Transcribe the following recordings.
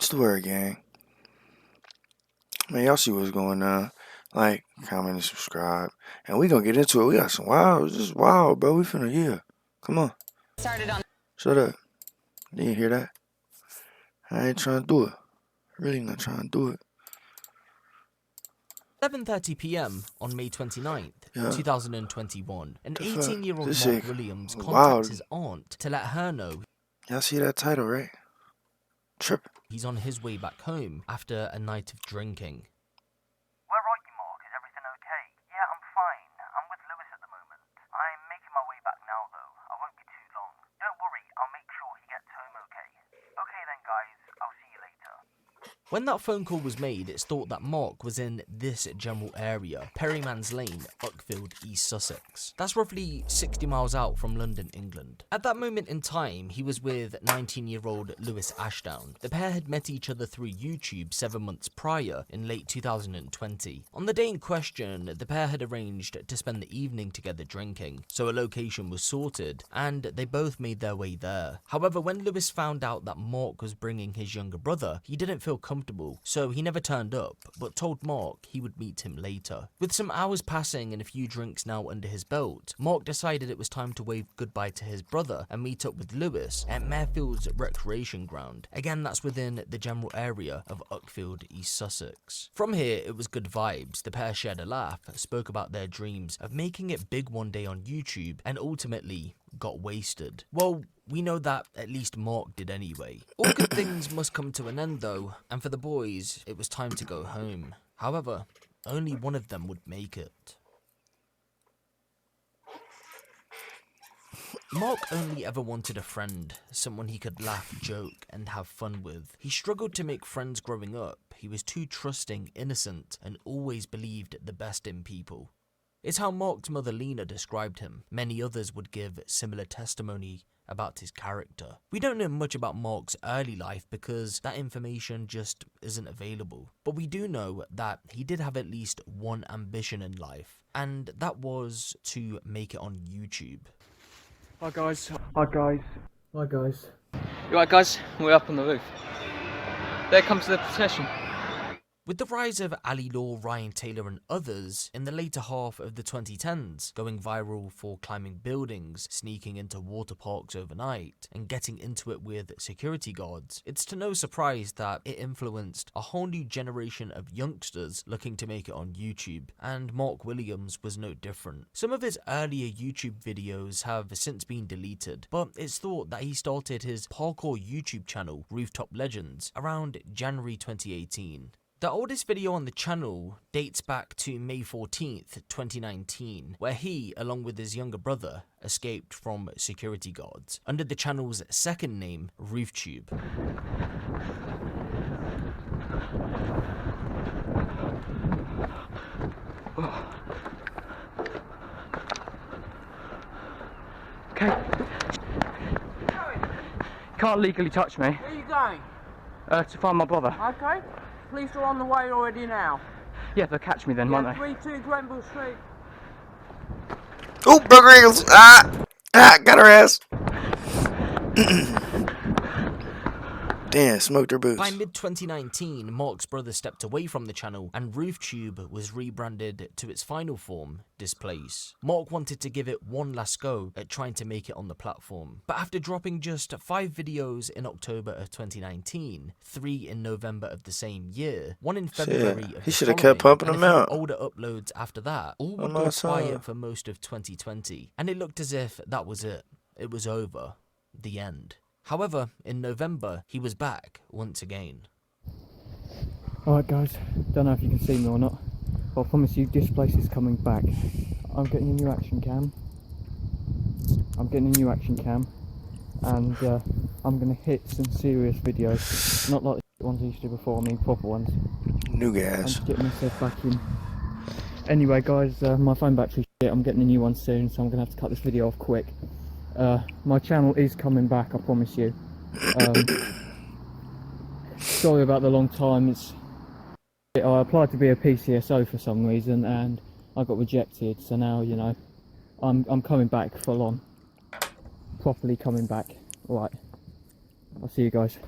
What's the word, gang? Man, y'all see what's going on. Like, comment, and subscribe. And we gonna get into it. We got some wild. This is wild, bro. We finna, yeah. Come on. Shut up. You didn't hear that? I ain't trying to do it. Really not trying to do it. 7:30 p.m. on May 29th, 2021, an 18-year-old This Mark shit Williams wild. contacts his aunt to let her know Y'all see that title, right? Trippin'. he's on his way back home after a night of drinking. Where are you, Mark? Is everything okay? Yeah, I'm fine. I'm with Lewis at the moment. I'm making my way back now, though. I won't be too long. Don't worry, I'll make sure he gets home okay. Okay then, guys. I'll see you later. When that phone call was made, it's thought that Mark was in this general area, Perryman's Lane, Uckfield, East Sussex. That's roughly 60 miles out from London, England. At that moment in time, he was with 19-year-old Lewis Ashdown. The pair had met each other through YouTube 7 months prior, in late 2020. On the day in question, the pair had arranged to spend the evening together drinking, so a location was sorted, and they both made their way there. However, when Lewis found out that Mark was bringing his younger brother, he didn't feel comfortable, so he never turned up, but told Mark he would meet him later. With some hours passing and a few drinks now under his belt, Mark decided it was time to wave goodbye to his brother and meet up with Lewis at Mayfield's recreation ground. Again, that's within the general area of Uckfield, East Sussex. From here, it was good vibes. The pair shared a laugh, spoke about their dreams of making it big one day on YouTube, and ultimately got wasted. Well, we know that at least Mark did anyway. All good things must come to an end though, and for the boys, it was time to go home. However, only one of them would make it. Mark only ever wanted a friend, someone he could laugh, joke, and have fun with. He struggled to make friends growing up. He was too trusting, innocent, and always believed the best in people. It's how Mark's mother Lena described him. Many others would give similar testimony about his character. We don't know much about Mark's early life because that information just isn't available. But we do know that he did have at least one ambition in life, and that was to make it on YouTube. Hi guys. Hi guys. Hi guys. You right guys? We're up on the roof. There comes the procession. With the rise of Ali Law, Ryan Taylor and others in the later half of the 2010s, going viral for climbing buildings, sneaking into water parks overnight, and getting into it with security guards, it's to no surprise that it influenced a whole new generation of youngsters looking to make it on YouTube, and Mark Williams was no different. Some of his earlier YouTube videos have since been deleted, but it's thought that he started his parkour YouTube channel, Rooftop Legends, around January 2018. The oldest video on the channel dates back to May 14th, 2019, where he, along with his younger brother, escaped from security guards, under the channel's second name, RoofTube. Okay. Can't legally touch me. Where are you going? To find my brother. Okay. Police are on the way already now. Yeah, they'll catch me then, won't they? 32 Grenville Street. Oh, Burger Eagles! Got her ass. Damn, smoked her boots. By mid-2019, Mark's brother stepped away from the channel and RoofTube was rebranded to its final form, Displace. Mark wanted to give it one last go at trying to make it on the platform, but after dropping just 5 videos in October of 2019, 3 in November of the same year, 1 in February of he the should have kept following, pumping and them a few out. older uploads after that, all would go quiet for most of 2020, and it looked as if that was it. It was over. The end. However, in November, he was back once again. Alright guys, don't know if you can see me or not, but I promise you Displace is coming back. I'm getting a new action cam. And I'm going to hit some serious videos. Not like the ones I used to do before, I mean proper ones. New I'm gas. just getting myself back in. Anyway guys, my phone battery's shit. I'm getting a new one soon, so I'm going to have to cut this video off quick. My channel is coming back, I promise you. Sorry about the long time. I applied to be a PCSO for some reason and I got rejected, so now, you know, I'm coming back full on. Properly coming back. Alright, I'll see you guys.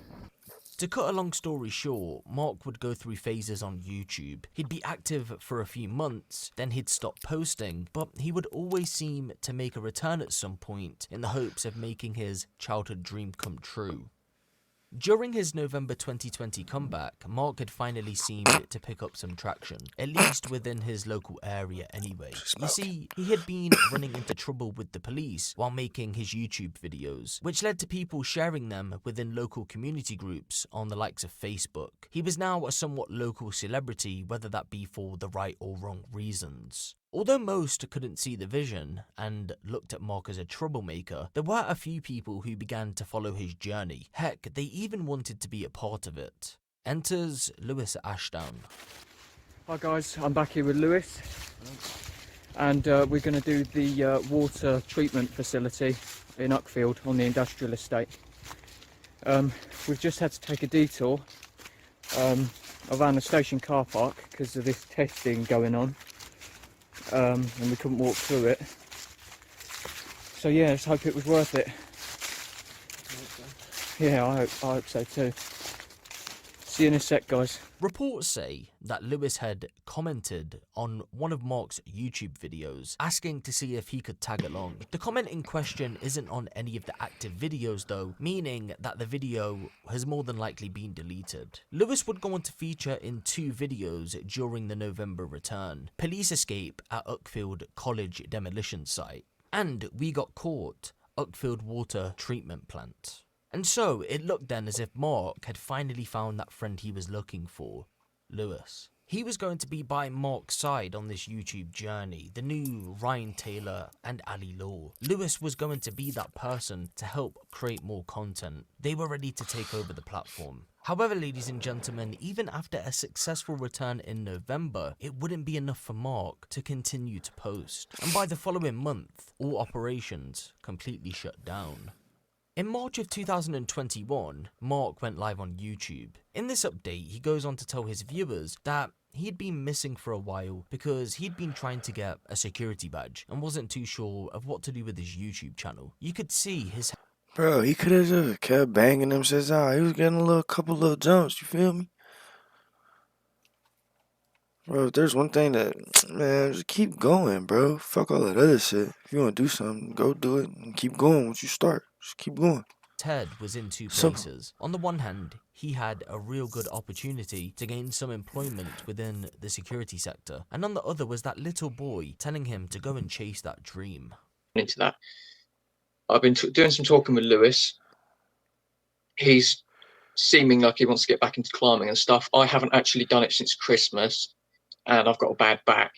To cut a long story short, Mark would go through phases on YouTube. He'd be active for a few months, then he'd stop posting, but he would always seem to make a return at some point in the hopes of making his childhood dream come true. During his November 2020 comeback, Mark had finally seemed to pick up some traction, at least within his local area anyway. You see, he had been running into trouble with the police while making his YouTube videos, which led to people sharing them within local community groups on the likes of Facebook. He was now a somewhat local celebrity, whether that be for the right or wrong reasons. Although most couldn't see the vision and looked at Mark as a troublemaker, there were a few people who began to follow his journey. Heck, they even wanted to be a part of it. Enters Lewis Ashdown. Hi guys, I'm back here with Lewis, and we're going to do the water treatment facility in Uckfield on the industrial estate. We've just had to take a detour around the station car park because of this testing going on. And we couldn't walk through it. So yeah, let's hope it was worth it. Yeah, I hope so too. See you in a sec, guys. Reports say that Lewis had commented on one of Mark's YouTube videos, asking to see if he could tag along. The comment in question isn't on any of the active videos though, meaning that the video has more than likely been deleted. Lewis would go on to feature in 2 videos during the November return: Police Escape at Uckfield College Demolition Site, and We Got Caught, Uckfield Water Treatment Plant. And so, it looked then as if Mark had finally found that friend he was looking for, Lewis. He was going to be by Mark's side on this YouTube journey, the new Ryan Taylor and Ali Law. Lewis was going to be that person to help create more content. They were ready to take over the platform. However, ladies and gentlemen, even after a successful return in November, it wouldn't be enough for Mark to continue to post. And by the following month, all operations completely shut down. In March of 2021, Mark went live on YouTube. In this update, he goes on to tell his viewers that he'd been missing for a while because he'd been trying to get a security badge and wasn't too sure of what to do with his YouTube channel. You could see his... Bro, he could have just kept banging them shits out. He was getting a couple little jumps, you feel me? Bro, if there's one thing that, man, just keep going, bro. Fuck all that other shit. If you want to do something, go do it and keep going once you start. Just keep going. Ted was in 2 places. On the one hand, he had a real good opportunity to gain some employment within the security sector, and on the other was that little boy telling him to go and chase that dream. Into that, I've been doing some talking with Lewis. He's seeming like he wants to get back into climbing and stuff. I haven't actually done it since Christmas, and I've got a bad back.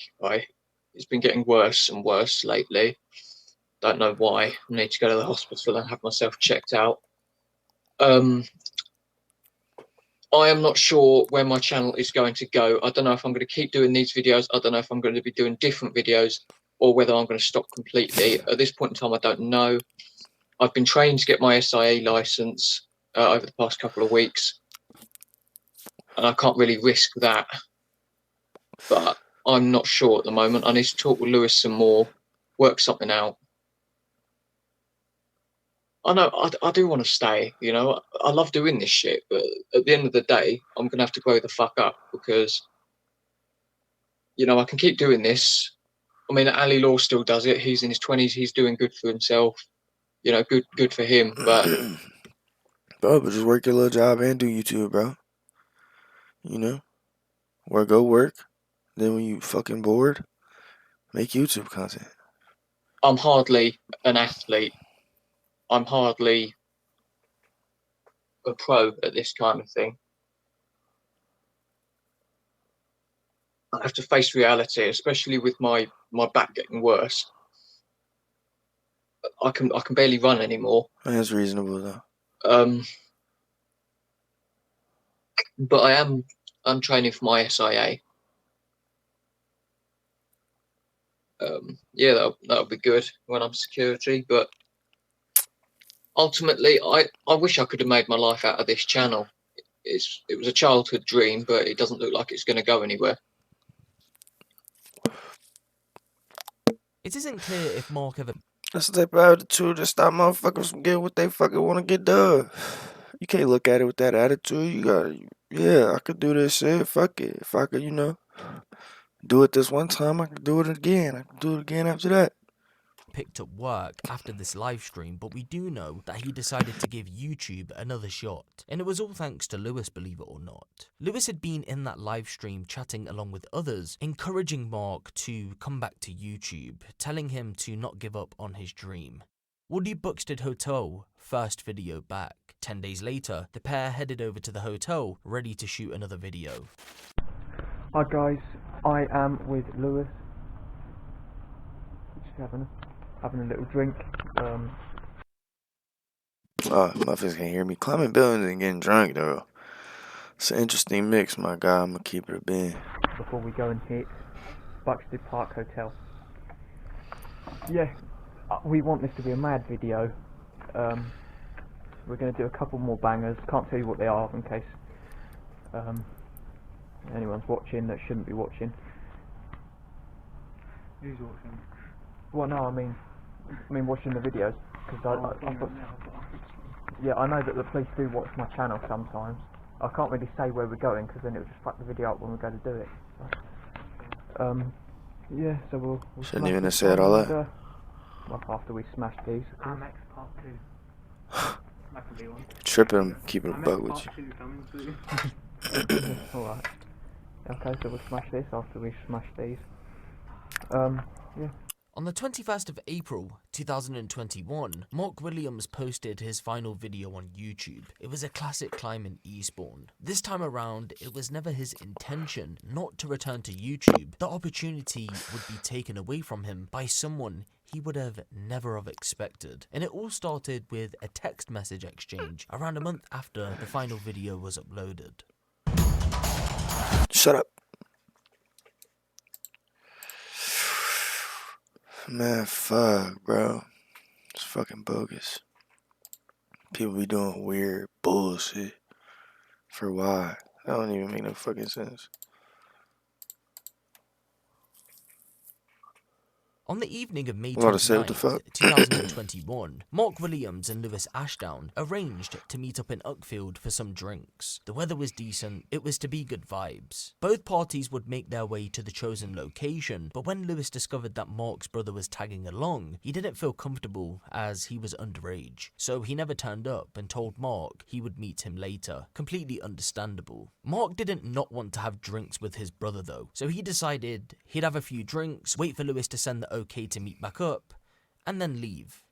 It's been getting worse and worse lately. Don't know why. I need to go to the hospital and have myself checked out. I am not sure where my channel is going to go. I don't know if I'm going to keep doing these videos. I don't know if I'm going to be doing different videos or whether I'm going to stop completely. At this point in time, I don't know. I've been trained to get my SIA license over the past couple of weeks, and I can't really risk that. But I'm not sure at the moment. I need to talk with Lewis some more, work something out. I know I do want to stay, you know. I love doing this shit, but at the end of the day, I'm going to have to grow the fuck up because, you know, I can keep doing this. I mean, Ali Law still does it. He's in his 20s. He's doing good for himself. You know, good for him. But Bro, but just work your little job and do YouTube, bro. You know? Or go work. Then when you fucking bored, make YouTube content. I'm hardly an athlete. I'm hardly a pro at this kind of thing. I have to face reality, especially with my back getting worse. I can barely run anymore. That's reasonable though. But I'm training for my SIA. Yeah, that'll be good when I'm security. But ultimately, I wish I could have made my life out of this channel. It was a childhood dream, but it doesn't look like it's going to go anywhere. It isn't clear if Mark ever... That's the type of attitude that stop motherfuckers from getting what they fucking want to get done. You can't look at it with that attitude. You gotta, yeah, I could do this shit. Fuck it. If I could, do it this one time, I could do it again. I could do it again after that. Picked up work after this live stream, but we do know that he decided to give YouTube another shot, and it was all thanks to Lewis, believe it or not. Lewis had been in that live stream chatting along with others, encouraging Mark to come back to YouTube, telling him to not give up on his dream. Woody Buxted Hotel, first video back. 10 days later, the pair headed over to the hotel, ready to shoot another video. Hi guys, I am with Lewis. Just having a little drink. Oh, motherfuckers can hear me climbing buildings and getting drunk though. It's an interesting mix, my guy. I'm gonna keep it a bin. Before we go and hit Buxted Park Hotel. Yeah, we want this to be a mad video. We're going to do a couple more bangers. Can't tell you what they are in case anyone's watching that shouldn't be watching. Who's watching? Well, no, I mean watching the videos, because I thought, yeah, I know that the police do watch my channel sometimes. I can't really say where we're going because then it would just fuck the video up when we go to do it. So, yeah, so we'll Shouldn't even have said all that. Well, after we smash these. Amex Part 2. That can be one. Tripping, keeping a buck with you. Amex Part 2 coming soon. Alright. Okay, so we'll smash this after we smash these. Yeah. On the 21st of April 2021, Mark Williams posted his final video on YouTube. It was a classic climb in Eastbourne. This time around, it was never his intention not to return to YouTube. The opportunity would be taken away from him by someone he would have never have expected. And it all started with a text message exchange around a month after the final video was uploaded. Shut up. Man, fuck, bro. It's fucking bogus. People be doing weird bullshit. For why? That don't even make no fucking sense. On the evening of May I'm about to say, what the 29th, fuck? 2021, Mark Williams and Lewis Ashdown arranged to meet up in Uckfield for some drinks. The weather was decent, it was to be good vibes. Both parties would make their way to the chosen location, but when Lewis discovered that Mark's brother was tagging along, he didn't feel comfortable as he was underage. So he never turned up and told Mark he would meet him later. Completely understandable. Mark didn't not want to have drinks with his brother though, so he decided he'd have a few drinks, wait for Lewis to send the okay to meet back up, and then leave.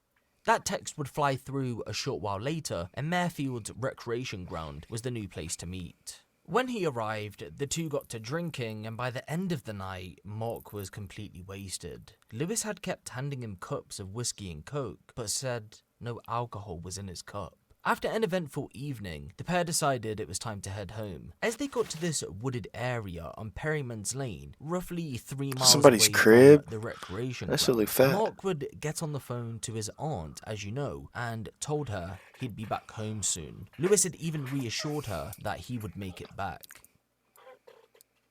That text would fly through a short while later, and Mayfield's recreation ground was the new place to meet. When he arrived, the two got to drinking, and by the end of the night, Mark was completely wasted. Lewis had kept handing him cups of whiskey and coke, but said no alcohol was in his cup. After an eventful evening, the pair decided it was time to head home. As they got to this wooded area on Perryman's Lane, roughly 3 miles Somebody's away crib? from the recreation That's ground, really fat. Mark would get on the phone to his aunt, as you know, and told her he'd be back home soon. Lewis had even reassured her that he would make it back.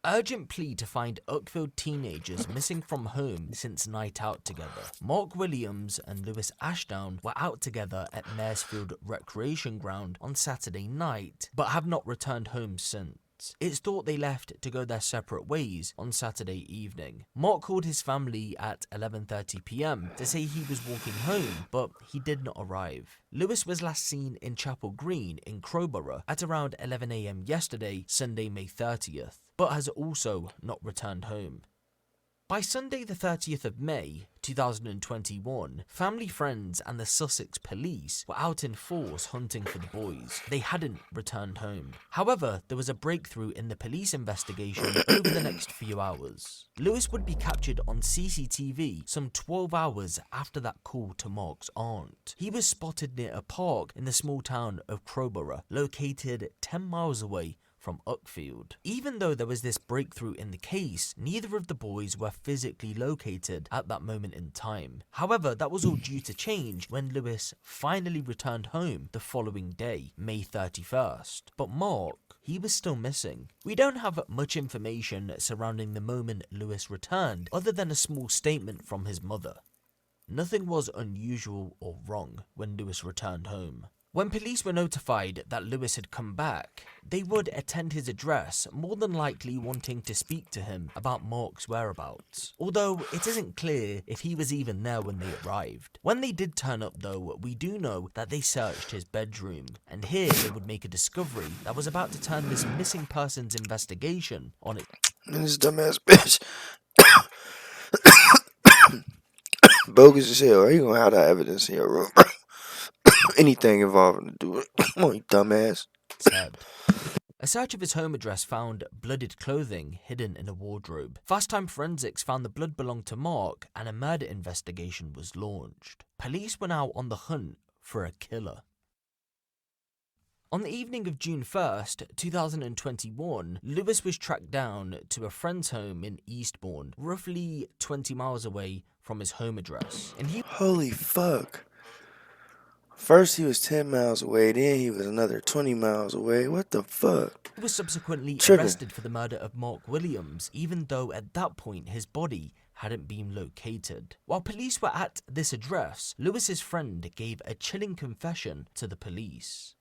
Urgent plea to find Uckfield teenagers missing from home since night out together. Mark Williams and Lewis Ashdown were out together at Maresfield Recreation Ground on Saturday night, but have not returned home since. It's thought they left to go their separate ways on Saturday evening. Mark called his family at 11:30 PM to say he was walking home, but he did not arrive. Lewis was last seen in Chapel Green in Crowborough at around 11 AM yesterday, Sunday, May 30th, but has also not returned home. By Sunday the 30th of May 2021, family, friends and the Sussex police were out in force hunting for the boys. They hadn't returned home. However, there was a breakthrough in the police investigation over the next few hours. Lewis would be captured on CCTV some 12 hours after that call to Mark's aunt. He was spotted near a park in the small town of Crowborough, located 10 miles away from Uckfield. Even though there was this breakthrough in the case, neither of the boys were physically located at that moment in time. However, that was all due to change when Lewis finally returned home the following day, May 31st. But Mark, he was still missing. We don't have much information surrounding the moment Lewis returned, other than a small statement from his mother. Nothing was unusual or wrong when Lewis returned home. When police were notified that Lewis had come back, they would attend his address, more than likely wanting to speak to him about Mark's whereabouts. Although it isn't clear if he was even there when they arrived. When they did turn up though, we do know that they searched his bedroom, and here they would make a discovery that was about to turn this missing persons investigation on its This dumbass bitch. Bogus as hell. How you gonna have that evidence in your room, bro? Anything involving to do it. Come on, you dumbass. head. A search of his home address found blooded clothing hidden in a wardrobe. Fast Time Forensics found the blood belonged to Mark, and a murder investigation was launched. Police were now on the hunt for a killer. On the evening of June 1st, 2021, Lewis was tracked down to a friend's home in Eastbourne, roughly 20 miles away from his home address. And Holy fuck. First he was 10 miles away, then he was another 20 miles away. What the fuck? he was subsequently Trigger. arrested for the murder of Mark Williams, even though at that point his body hadn't been located. While police were at this address, Lewis's friend gave a chilling confession to the police.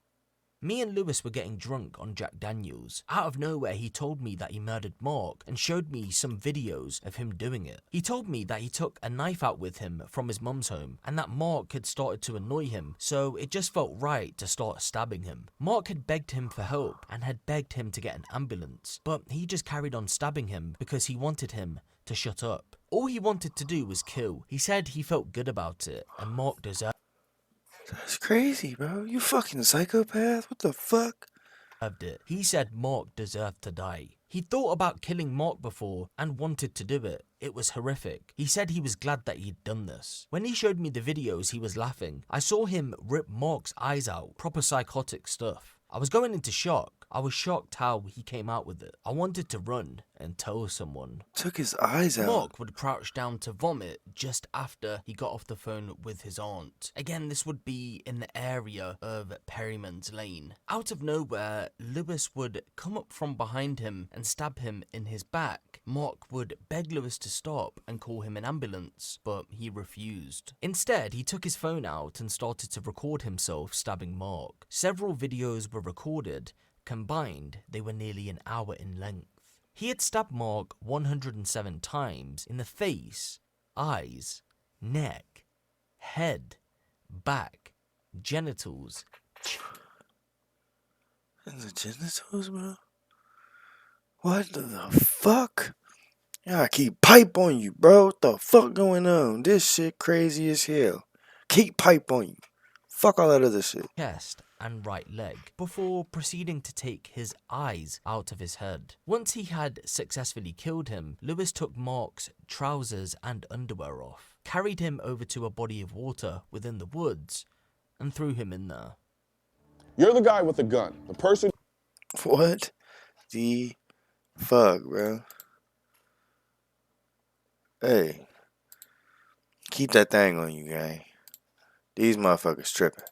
Me and Lewis were getting drunk on Jack Daniels. Out of nowhere, he told me that he murdered Mark and showed me some videos of him doing it. He told me that he took a knife out with him from his mum's home and that Mark had started to annoy him, so it just felt right to start stabbing him. Mark had begged him for help and had begged him to get an ambulance, but he just carried on stabbing him because he wanted him to shut up. All he wanted to do was kill. He said he felt good about it and Mark deserved That's crazy, bro. You fucking psychopath. What the fuck? it. He said Mark deserved to die. He thought about killing Mark before and wanted to do it. It was horrific. He said he was glad that he'd done this. When he showed me the videos, he was laughing. I saw him rip Mark's eyes out. Proper psychotic stuff. I was going into shock. I was shocked how he came out with it. I wanted to run and tell someone. Took his eyes out. Mark would crouch down to vomit just after he got off the phone with his aunt. Again, this would be in the area of Perryman's Lane. Out of nowhere, Lewis would come up from behind him and stab him in his back. Mark would beg Lewis to stop and call him an ambulance, but he refused. Instead, he took his phone out and started to record himself stabbing Mark. Several videos were recorded. Combined, they were nearly an hour in length. He had stabbed Mark 107 times in the face, eyes, neck, head, back, genitals. In the genitals, bro? What the fuck? Yeah, I keep pipe on you, bro. What the fuck going on? This shit crazy as hell. Keep pipe on you. Fuck all that other shit. Chest and right leg, before proceeding to take his eyes out of his head. Once he had successfully killed him, Lewis took Mark's trousers and underwear off, carried him over to a body of water within the woods, and threw him in there. You're the guy with the gun. The person... What the fuck, bro? Hey. Keep that thing on you, gang. These motherfuckers tripping.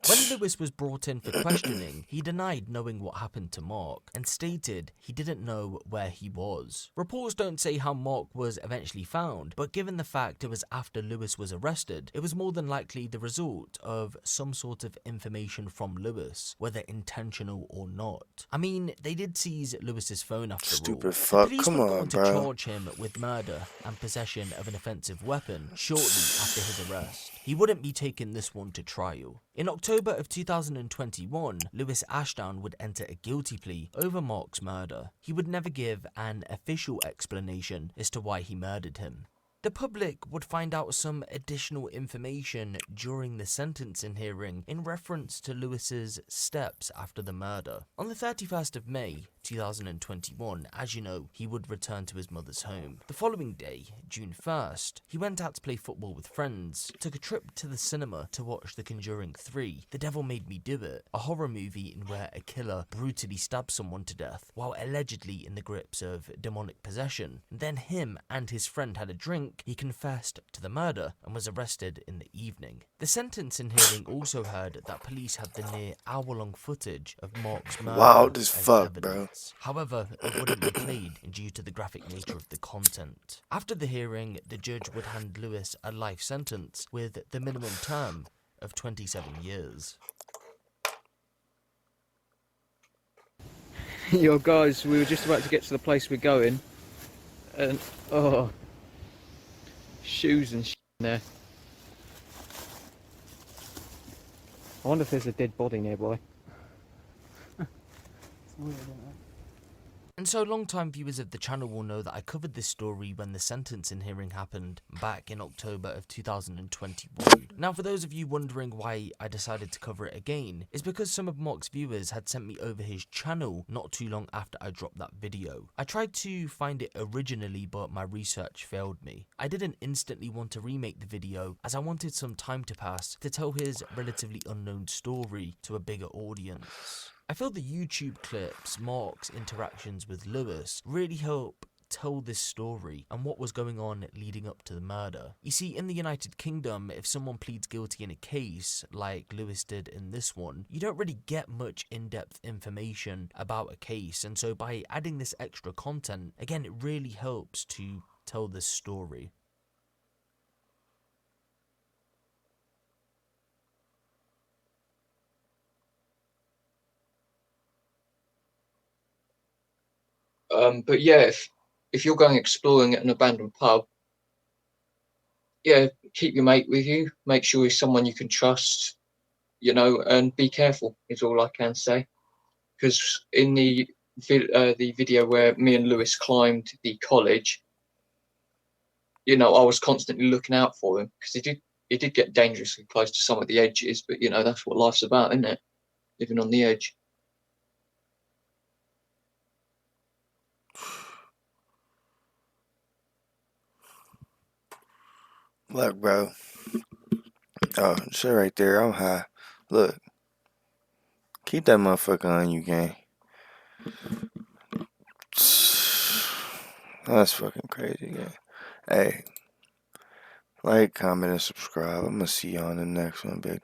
When Lewis was brought in for questioning, he denied knowing what happened to Mark and stated he didn't know where he was. Reports don't say how Mark was eventually found, but given the fact it was after Lewis was arrested, it was more than likely the result of some sort of information from Lewis, whether intentional or not. I mean, they did seize Lewis's phone after all. Stupid fuck. The police Come would go on, on to bro. charge him with murder and possession of an offensive weapon shortly after his arrest. He wouldn't be taking this one to trial. In October of 2021, Lewis Ashdown would enter a guilty plea over Mark's murder. He would never give an official explanation as to why he murdered him. The public would find out some additional information during the sentencing hearing in reference to Lewis's steps after the murder. On the 31st of May 2021, as you know, he would return to his mother's home. The following day, June 1st, he went out to play football with friends, took a trip to the cinema to watch The Conjuring 3, The Devil Made Me Do It, a horror movie in where a killer brutally stabs someone to death while allegedly in the grips of demonic possession. Then him and his friend had a drink. He confessed to the murder and was arrested in the evening. The sentencing hearing also heard that police had the near hour-long footage of Mark's murder Wild as as fuck, evidence. bro. sentence. However, it wouldn't be played due to the graphic nature of the content. After the hearing, the judge would hand Lewis a life sentence with the minimum term of 27 years. Yo guys, we were just about to get to the place we're going, and oh, shoes and shit in there. I wonder if there's a dead body nearby. It's weird, isn't it? And so long-time viewers of the channel will know that I covered this story when the sentencing hearing happened back in October of 2021. Now, for those of you wondering why I decided to cover it again, it's because some of Mark's viewers had sent me over his channel not too long after I dropped that video. I tried to find it originally, but my research failed me. I didn't instantly want to remake the video, as I wanted some time to pass to tell his relatively unknown story to a bigger audience. I feel the YouTube clips, Mark's interactions with Lewis, really help tell this story and what was going on leading up to the murder. You see, in the United Kingdom, if someone pleads guilty in a case, like Lewis did in this one, you don't really get much in-depth information about a case, and so by adding this extra content, again, it really helps to tell this story. But yeah, if you're going exploring at an abandoned pub, yeah, keep your mate with you. Make sure he's someone you can trust, you know, and be careful is all I can say. Because in the video where me and Lewis climbed the college, you know, I was constantly looking out for him because he did get dangerously close to some of the edges. But you know, that's what life's about, isn't it? Living on the edge. Look, bro. Oh, shit right there. I'm high. Look. Keep that motherfucker on you, gang. That's fucking crazy, gang. Hey. Like, comment, and subscribe. I'm gonna see you on the next one, big